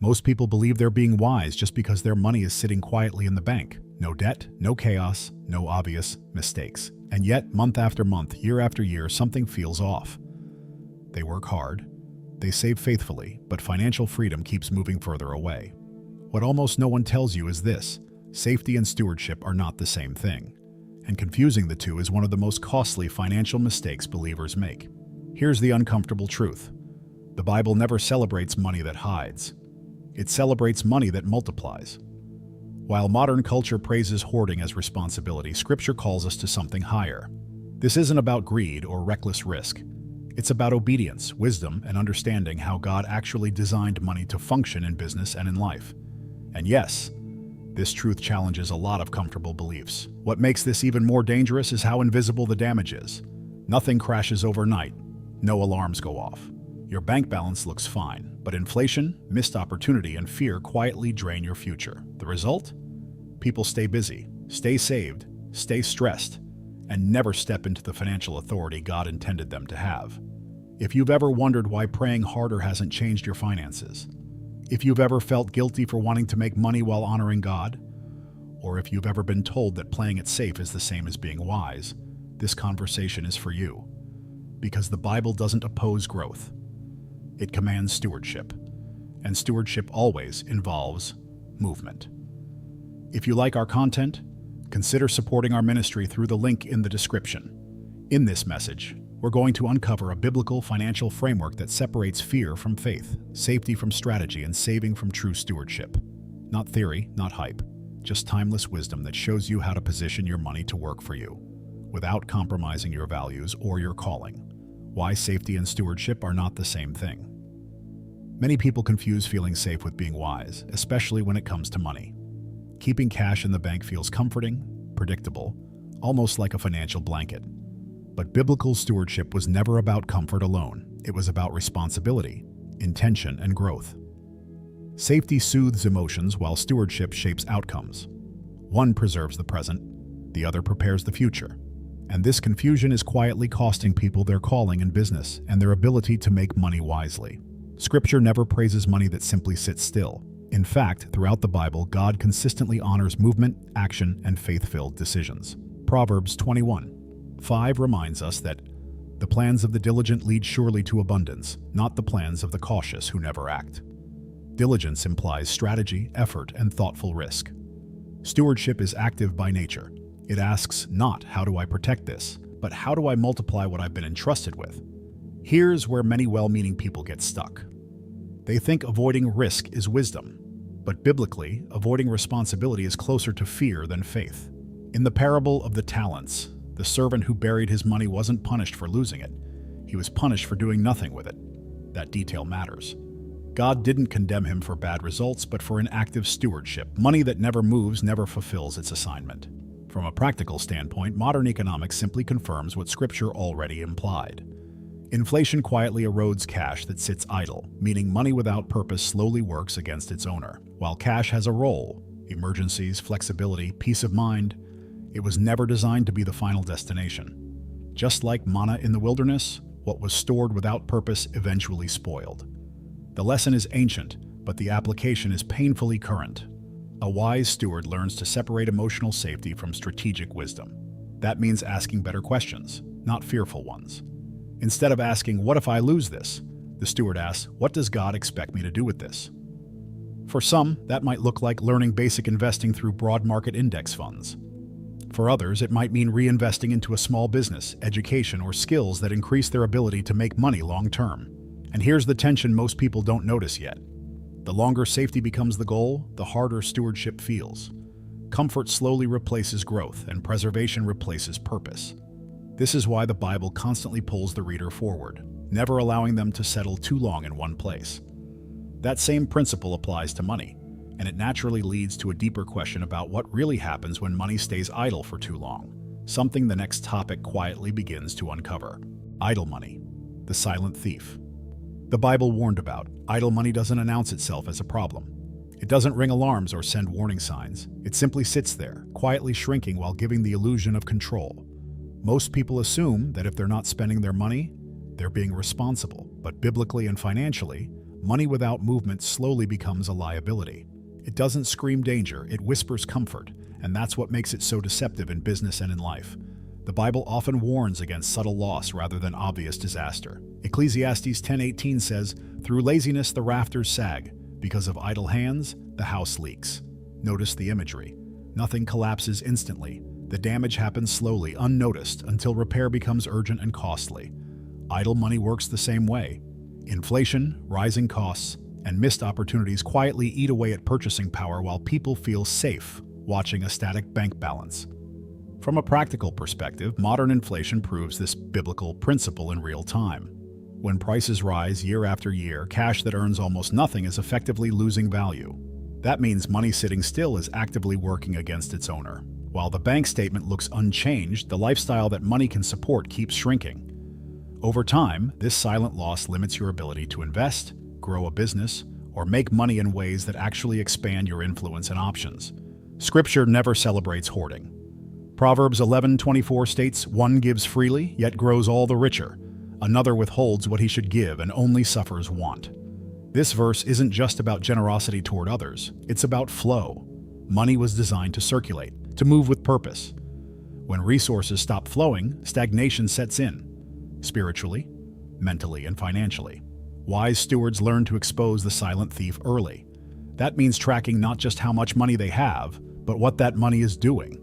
Most people believe they're being wise just because their money is sitting quietly in the bank. No debt, no chaos, no obvious mistakes. And yet, month after month, year after year, something feels off. They work hard, they save faithfully, but financial freedom keeps moving further away. What almost no one tells you is this: safety and stewardship are not the same thing. And confusing the two is one of the most costly financial mistakes believers make. Here's the uncomfortable truth. The Bible never celebrates money that hides. It celebrates money that multiplies. While modern culture praises hoarding as responsibility, Scripture calls us to something higher. This isn't about greed or reckless risk. It's about obedience, wisdom, and understanding how God actually designed money to function in business and in life. And yes, this truth challenges a lot of comfortable beliefs. What makes this even more dangerous is how invisible the damage is. Nothing crashes overnight. No alarms go off. Your bank balance looks fine, but inflation, missed opportunity, and fear quietly drain your future. The result? People stay busy, stay saved, stay stressed, and never step into the financial authority God intended them to have. If you've ever wondered why praying harder hasn't changed your finances, if you've ever felt guilty for wanting to make money while honoring God, or if you've ever been told that playing it safe is the same as being wise, this conversation is for you. Because the Bible doesn't oppose growth. It commands stewardship, and stewardship always involves movement. If you like our content, consider supporting our ministry through the link in the description. In this message, we're going to uncover a biblical financial framework that separates fear from faith, safety from strategy, and saving from true stewardship. Not theory, not hype, just timeless wisdom that shows you how to position your money to work for you, without compromising your values or your calling. Why safety and stewardship are not the same thing. Many people confuse feeling safe with being wise, especially when it comes to money. Keeping cash in the bank feels comforting, predictable, almost like a financial blanket. But biblical stewardship was never about comfort alone. It was about responsibility, intention, and growth. Safety soothes emotions while stewardship shapes outcomes. One preserves the present, the other prepares the future. And this confusion is quietly costing people their calling in business and their ability to make money wisely. Scripture never praises money that simply sits still. In fact, throughout the Bible, God consistently honors movement, action, and faith-filled decisions. Proverbs 21:5 reminds us that the plans of the diligent lead surely to abundance, not the plans of the cautious who never act. Diligence implies strategy, effort, and thoughtful risk. Stewardship is active by nature. It asks not, how do I protect this, but how do I multiply what I've been entrusted with? Here's where many well-meaning people get stuck. They think avoiding risk is wisdom, but biblically, avoiding responsibility is closer to fear than faith. In the parable of the talents, the servant who buried his money wasn't punished for losing it. He was punished for doing nothing with it. That detail matters. God didn't condemn him for bad results, but for inactive stewardship. Money that never moves never fulfills its assignment. From a practical standpoint, modern economics simply confirms what Scripture already implied. Inflation quietly erodes cash that sits idle, meaning money without purpose slowly works against its owner. While cash has a role, emergencies, flexibility, peace of mind, it was never designed to be the final destination. Just like manna in the wilderness, what was stored without purpose eventually spoiled. The lesson is ancient, but the application is painfully current. A wise steward learns to separate emotional safety from strategic wisdom. That means asking better questions, not fearful ones. Instead of asking, what if I lose this? The steward asks, what does God expect me to do with this? For some, that might look like learning basic investing through broad market index funds. For others, it might mean reinvesting into a small business, education, or skills that increase their ability to make money long term. And here's the tension most people don't notice yet. The longer safety becomes the goal, the harder stewardship feels. Comfort slowly replaces growth, and preservation replaces purpose. This is why the Bible constantly pulls the reader forward, never allowing them to settle too long in one place. That same principle applies to money, and it naturally leads to a deeper question about what really happens when money stays idle for too long, something the next topic quietly begins to uncover. Idle money, the silent thief. The Bible warned about. Idle money doesn't announce itself as a problem. It doesn't ring alarms or send warning signs. It simply sits there, quietly shrinking while giving the illusion of control. Most people assume that if they're not spending their money, they're being responsible. But biblically and financially, Money without movement slowly becomes a liability. It doesn't scream danger, it whispers comfort, and that's what makes it so deceptive in business and in life. The Bible often warns against subtle loss rather than obvious disaster. Ecclesiastes 10:18 says, "Through laziness the rafters sag, because of idle hands the house leaks." Notice the imagery. Nothing collapses instantly. The damage happens slowly, unnoticed, until repair becomes urgent and costly. Idle money works the same way. Inflation, rising costs, and missed opportunities quietly eat away at purchasing power while people feel safe watching a static bank balance. From a practical perspective, modern inflation proves this biblical principle in real time. When prices rise year after year, cash that earns almost nothing is effectively losing value. That means money sitting still is actively working against its owner. While the bank statement looks unchanged, the lifestyle that money can support keeps shrinking. Over time, this silent loss limits your ability to invest, grow a business, or make money in ways that actually expand your influence and options. Scripture never celebrates hoarding. Proverbs 11:24 states, "One gives freely, yet grows all the richer. Another withholds what he should give and only suffers want." This verse isn't just about generosity toward others, it's about flow. Money was designed to circulate, to move with purpose. When resources stop flowing, stagnation sets in, spiritually, mentally, and financially. Wise stewards learn to expose the silent thief early. That means tracking not just how much money they have, but what that money is doing.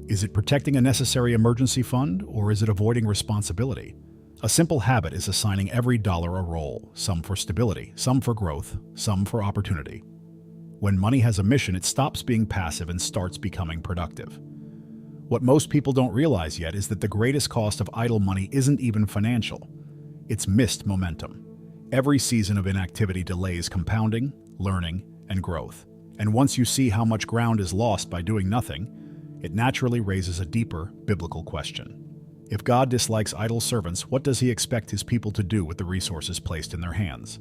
Is it protecting a necessary emergency fund, or is it avoiding responsibility? A simple habit is assigning every dollar a role, some for stability, some for growth, some for opportunity. When money has a mission, it stops being passive and starts becoming productive. What most people don't realize yet is that the greatest cost of idle money isn't even financial. It's missed momentum. Every season of inactivity delays compounding, learning, and growth. And once you see how much ground is lost by doing nothing, it naturally raises a deeper, biblical question. If God dislikes idle servants, what does he expect his people to do with the resources placed in their hands?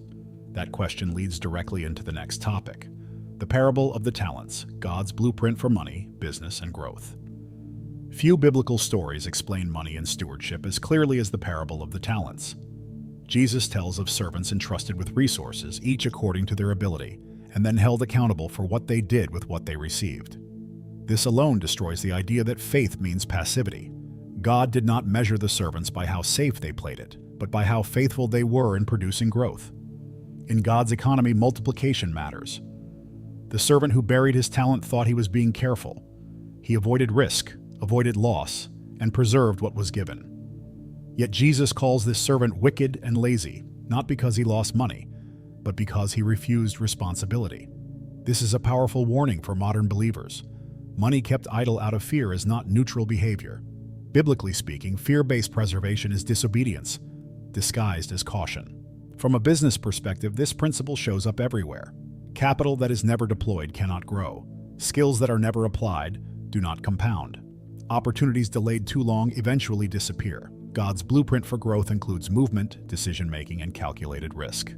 That question leads directly into the next topic. The parable of the talents, God's blueprint for money, business, and growth. Few biblical stories explain money and stewardship as clearly as the parable of the talents. Jesus tells of servants entrusted with resources, each according to their ability, and then held accountable for what they did with what they received. This alone destroys the idea that faith means passivity. God did not measure the servants by how safe they played it, but by how faithful they were in producing growth. In God's economy, multiplication matters. The servant who buried his talent thought he was being careful. He avoided risk, avoided loss, and preserved what was given. Yet Jesus calls this servant wicked and lazy, not because he lost money, but because he refused responsibility. This is a powerful warning for modern believers. Money kept idle out of fear is not neutral behavior. Biblically speaking, fear-based preservation is disobedience, disguised as caution. From a business perspective, this principle shows up everywhere. Capital that is never deployed cannot grow. Skills that are never applied do not compound. Opportunities delayed too long eventually disappear. God's blueprint for growth includes movement, decision-making, and calculated risk.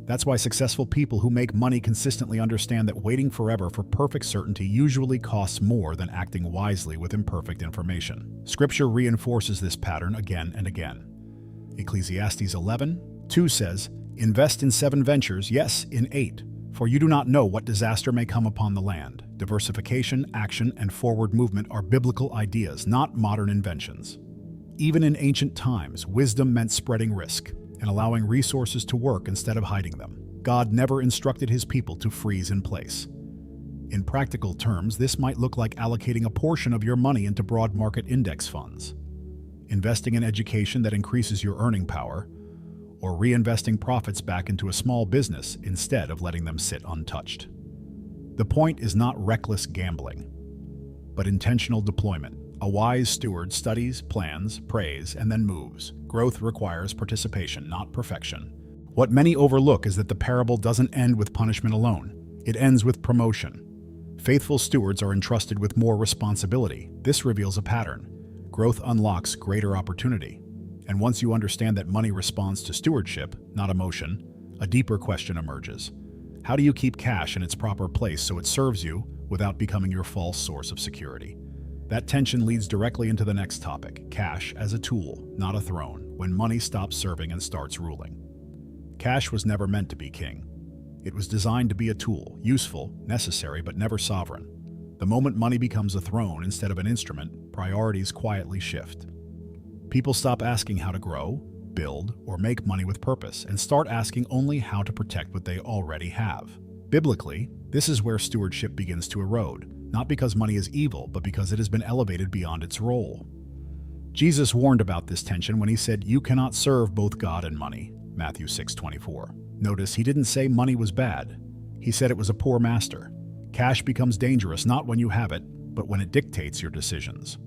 That's why successful people who make money consistently understand that waiting forever for perfect certainty usually costs more than acting wisely with imperfect information. Scripture reinforces this pattern again and again. Ecclesiastes 11:2 says, "Invest in 7 ventures, yes, in 8, for you do not know what disaster may come upon the land." Diversification, action, and forward movement are biblical ideas, not modern inventions. Even in ancient times, wisdom meant spreading risk and allowing resources to work instead of hiding them. God never instructed his people to freeze in place. In practical terms, this might look like allocating a portion of your money into broad market index funds, investing in education that increases your earning power, or reinvesting profits back into a small business instead of letting them sit untouched. The point is not reckless gambling, but intentional deployment. A wise steward studies, plans, prays, and then moves. Growth requires participation, not perfection. What many overlook is that the parable doesn't end with punishment alone. It ends with promotion. Faithful stewards are entrusted with more responsibility. This reveals a pattern. Growth unlocks greater opportunity. And once you understand that money responds to stewardship, not emotion, a deeper question emerges. How do you keep cash in its proper place so it serves you without becoming your false source of security? That tension leads directly into the next topic, cash as a tool, not a throne, when money stops serving and starts ruling. Cash was never meant to be king. It was designed to be a tool, useful, necessary, but never sovereign. The moment money becomes a throne instead of an instrument, priorities quietly shift. People stop asking how to grow, build, or make money with purpose, and start asking only how to protect what they already have. Biblically, this is where stewardship begins to erode, not because money is evil, but because it has been elevated beyond its role. Jesus warned about this tension when he said, "You cannot serve both God and money," Matthew 6:24. Notice he didn't say money was bad. He said it was a poor master. Cash becomes dangerous not when you have it, but when it dictates your decisions.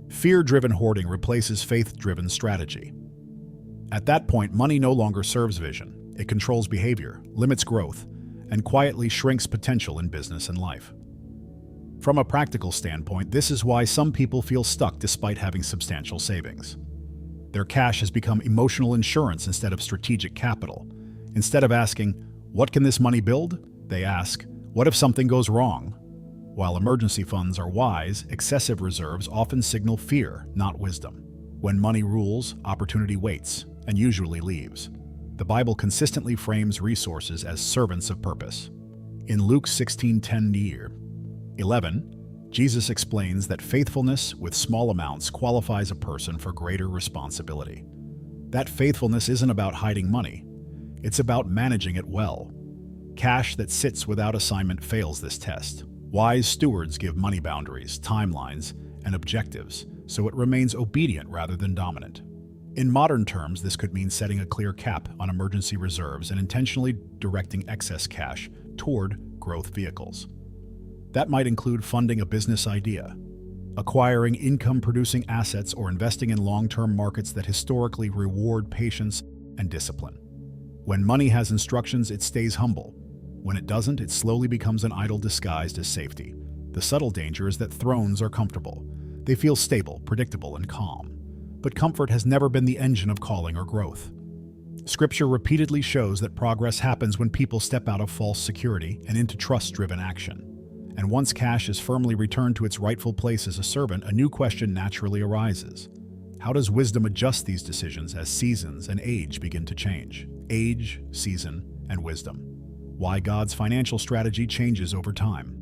Fear-driven hoarding replaces faith-driven strategy. At that point, money no longer serves vision. It controls behavior, limits growth, and quietly shrinks potential in business and life. From a practical standpoint, this is why some people feel stuck despite having substantial savings. Their cash has become emotional insurance instead of strategic capital. Instead of asking, "What can this money build?" they ask, "What if something goes wrong?" While emergency funds are wise, excessive reserves often signal fear, not wisdom. When money rules, opportunity waits, and usually leaves. The Bible consistently frames resources as servants of purpose. In Luke 16:10-11, Jesus explains that faithfulness with small amounts qualifies a person for greater responsibility. That faithfulness isn't about hiding money. It's about managing it well. Cash that sits without assignment fails this test. Wise stewards give money boundaries, timelines, and objectives, so it remains obedient rather than dominant. In modern terms, this could mean setting a clear cap on emergency reserves and intentionally directing excess cash toward growth vehicles. That might include funding a business idea, acquiring income-producing assets, or investing in long-term markets that historically reward patience and discipline. When money has instructions, it stays humble. When it doesn't, it slowly becomes an idol disguised as safety. The subtle danger is that thrones are comfortable. They feel stable, predictable, and calm. But comfort has never been the engine of calling or growth. Scripture repeatedly shows that progress happens when people step out of false security and into trust-driven action. And once cash is firmly returned to its rightful place as a servant, a new question naturally arises. How does wisdom adjust these decisions as seasons and age begin to change? Age, season, and wisdom. Why God's financial strategy changes over time.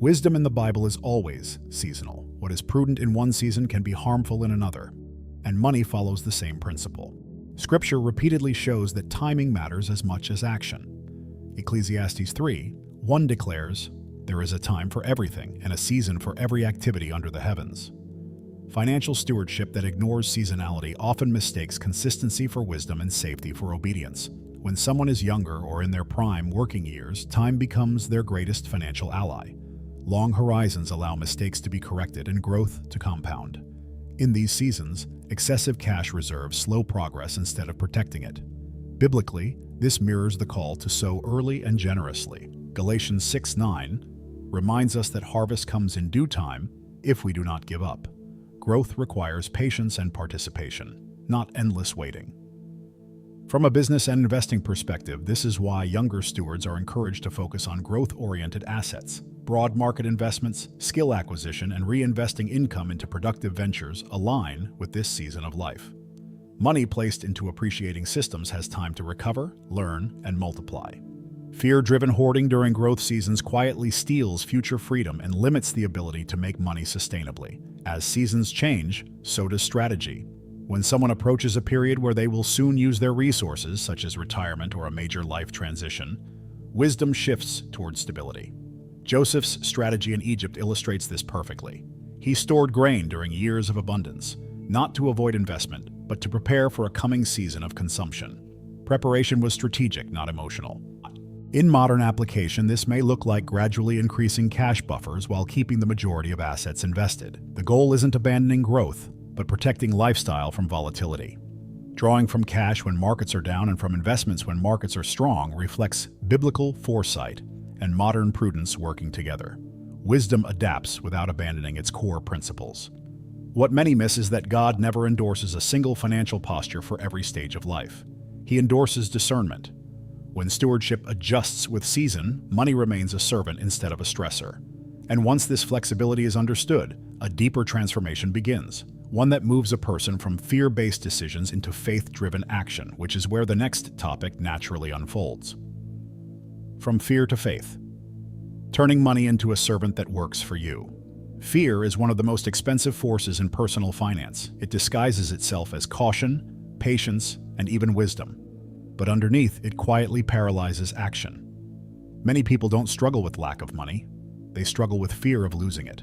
Wisdom in the Bible is always seasonal. What is prudent in one season can be harmful in another, and money follows the same principle. Scripture repeatedly shows that timing matters as much as action. Ecclesiastes 3:1 declares, "There is a time for everything and a season for every activity under the heavens." Financial stewardship that ignores seasonality often mistakes consistency for wisdom and safety for obedience. When someone is younger or in their prime working years, time becomes their greatest financial ally. Long horizons allow mistakes to be corrected and growth to compound. In these seasons, excessive cash reserves slow progress instead of protecting it. Biblically, this mirrors the call to sow early and generously. Galatians 6:9 reminds us that harvest comes in due time if we do not give up. Growth requires patience and participation, not endless waiting. From a business and investing perspective, this is why younger stewards are encouraged to focus on growth-oriented assets. Broad market investments, skill acquisition, and reinvesting income into productive ventures align with this season of life. Money placed into appreciating systems has time to recover, learn, and multiply. Fear-driven hoarding during growth seasons quietly steals future freedom and limits the ability to make money sustainably. As seasons change, so does strategy. When someone approaches a period where they will soon use their resources, such as retirement or a major life transition, wisdom shifts towards stability. Joseph's strategy in Egypt illustrates this perfectly. He stored grain during years of abundance, not to avoid investment, but to prepare for a coming season of consumption. Preparation was strategic, not emotional. In modern application, this may look like gradually increasing cash buffers while keeping the majority of assets invested. The goal isn't abandoning growth, but protecting lifestyle from volatility. Drawing from cash when markets are down and from investments when markets are strong reflects biblical foresight and modern prudence working together. Wisdom adapts without abandoning its core principles. What many miss is that God never endorses a single financial posture for every stage of life. He endorses discernment. When stewardship adjusts with season, money remains a servant instead of a stressor. And once this flexibility is understood, a deeper transformation begins. one that moves a person from fear-based decisions into faith-driven action, which is where the next topic naturally unfolds. From fear to faith. Turning money into a servant that works for you. Fear is one of the most expensive forces in personal finance. It disguises itself as caution, patience, and even wisdom. But underneath, it quietly paralyzes action. Many people don't struggle with lack of money. They struggle with fear of losing it.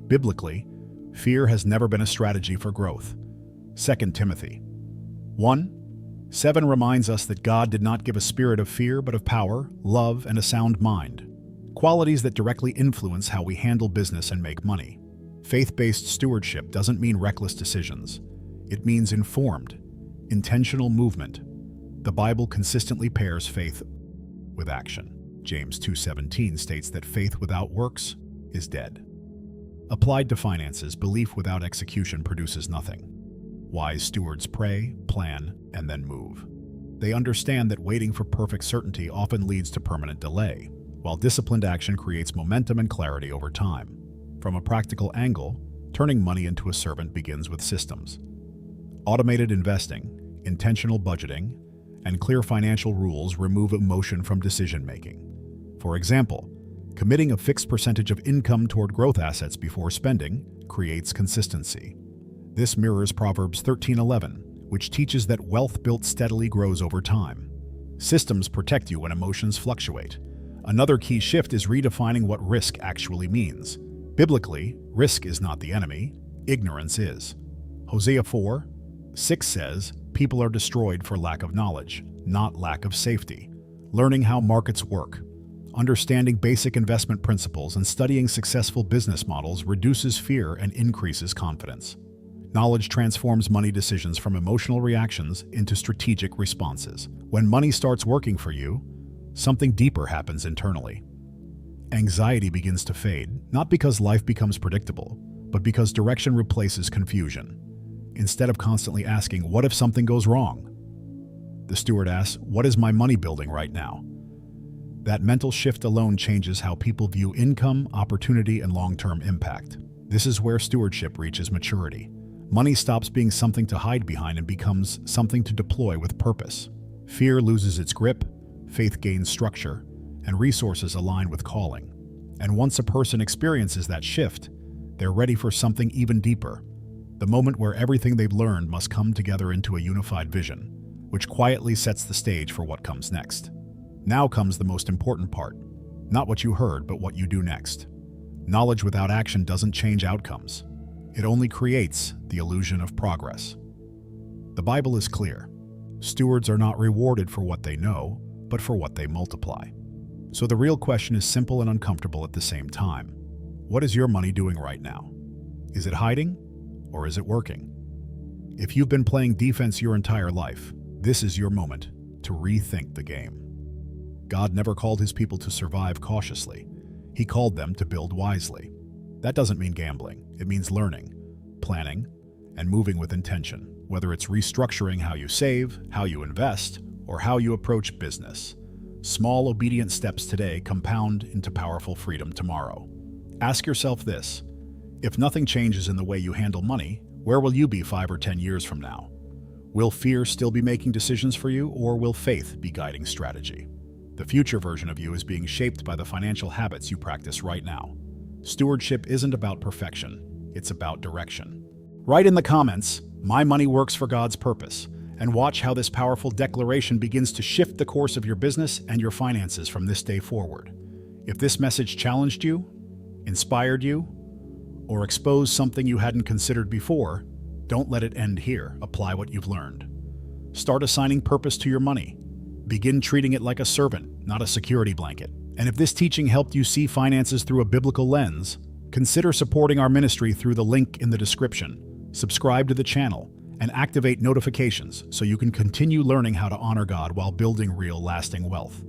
Biblically, fear has never been a strategy for growth. 2 Timothy 1:7 reminds us that God did not give a spirit of fear, but of power, love, and a sound mind. Qualities that directly influence how we handle business and make money. Faith-based stewardship doesn't mean reckless decisions. It means informed, intentional movement. The Bible consistently pairs faith with action. James 2:17 states that faith without works is dead. Applied to finances, belief without execution produces nothing. Wise stewards pray, plan, and then move. They understand that waiting for perfect certainty often leads to permanent delay, while disciplined action creates momentum and clarity over time. From a practical angle, turning money into a servant begins with systems. Automated investing, intentional budgeting, and clear financial rules remove emotion from decision-making. For example, committing a fixed percentage of income toward growth assets before spending creates consistency. This mirrors Proverbs 13:11, which teaches that wealth built steadily grows over time. Systems protect you when emotions fluctuate. Another key shift is redefining what risk actually means. Biblically, risk is not the enemy, ignorance is. Hosea 4:6 says, "People are destroyed for lack of knowledge, not lack of safety." Learning how markets work, understanding basic investment principles, and studying successful business models reduces fear and increases confidence. Knowledge transforms money decisions from emotional reactions into strategic responses. When money starts working for you, something deeper happens internally. Anxiety begins to fade, not because life becomes predictable, but because direction replaces confusion. Instead of constantly asking, "What if something goes wrong?" the steward asks, "What is my money building right now?" That mental shift alone changes how people view income, opportunity, and long-term impact. This is where stewardship reaches maturity. Money stops being something to hide behind and becomes something to deploy with purpose. Fear loses its grip, faith gains structure, and resources align with calling. And once a person experiences that shift, they're ready for something even deeper. The moment where everything they've learned must come together into a unified vision, which quietly sets the stage for what comes next. Now comes the most important part. Not what you heard, but what you do next. Knowledge without action doesn't change outcomes. It only creates the illusion of progress. The Bible is clear. Stewards are not rewarded for what they know, but for what they multiply. So the real question is simple and uncomfortable at the same time. What is your money doing right now? Is it hiding, or is it working? If you've been playing defense your entire life, this is your moment to rethink the game. God never called his people to survive cautiously. He called them to build wisely. That doesn't mean gambling. It means learning, planning, and moving with intention, whether it's restructuring how you save, how you invest, or how you approach business. Small, obedient steps today compound into powerful freedom tomorrow. Ask yourself this: if nothing changes in the way you handle money, where will you be 5 or 10 years from now? Will fear still be making decisions for you, or will faith be guiding strategy? The future version of you is being shaped by the financial habits you practice right now. Stewardship isn't about perfection, it's about direction. Write in the comments, "My money works for God's purpose," and watch how this powerful declaration begins to shift the course of your business and your finances from this day forward. If this message challenged you, inspired you, or exposed something you hadn't considered before, don't let it end here. Apply what you've learned. Start assigning purpose to your money. Begin treating it like a servant, not a security blanket. And if this teaching helped you see finances through a biblical lens, consider supporting our ministry through the link in the description. Subscribe to the channel and activate notifications so you can continue learning how to honor God while building real, lasting wealth.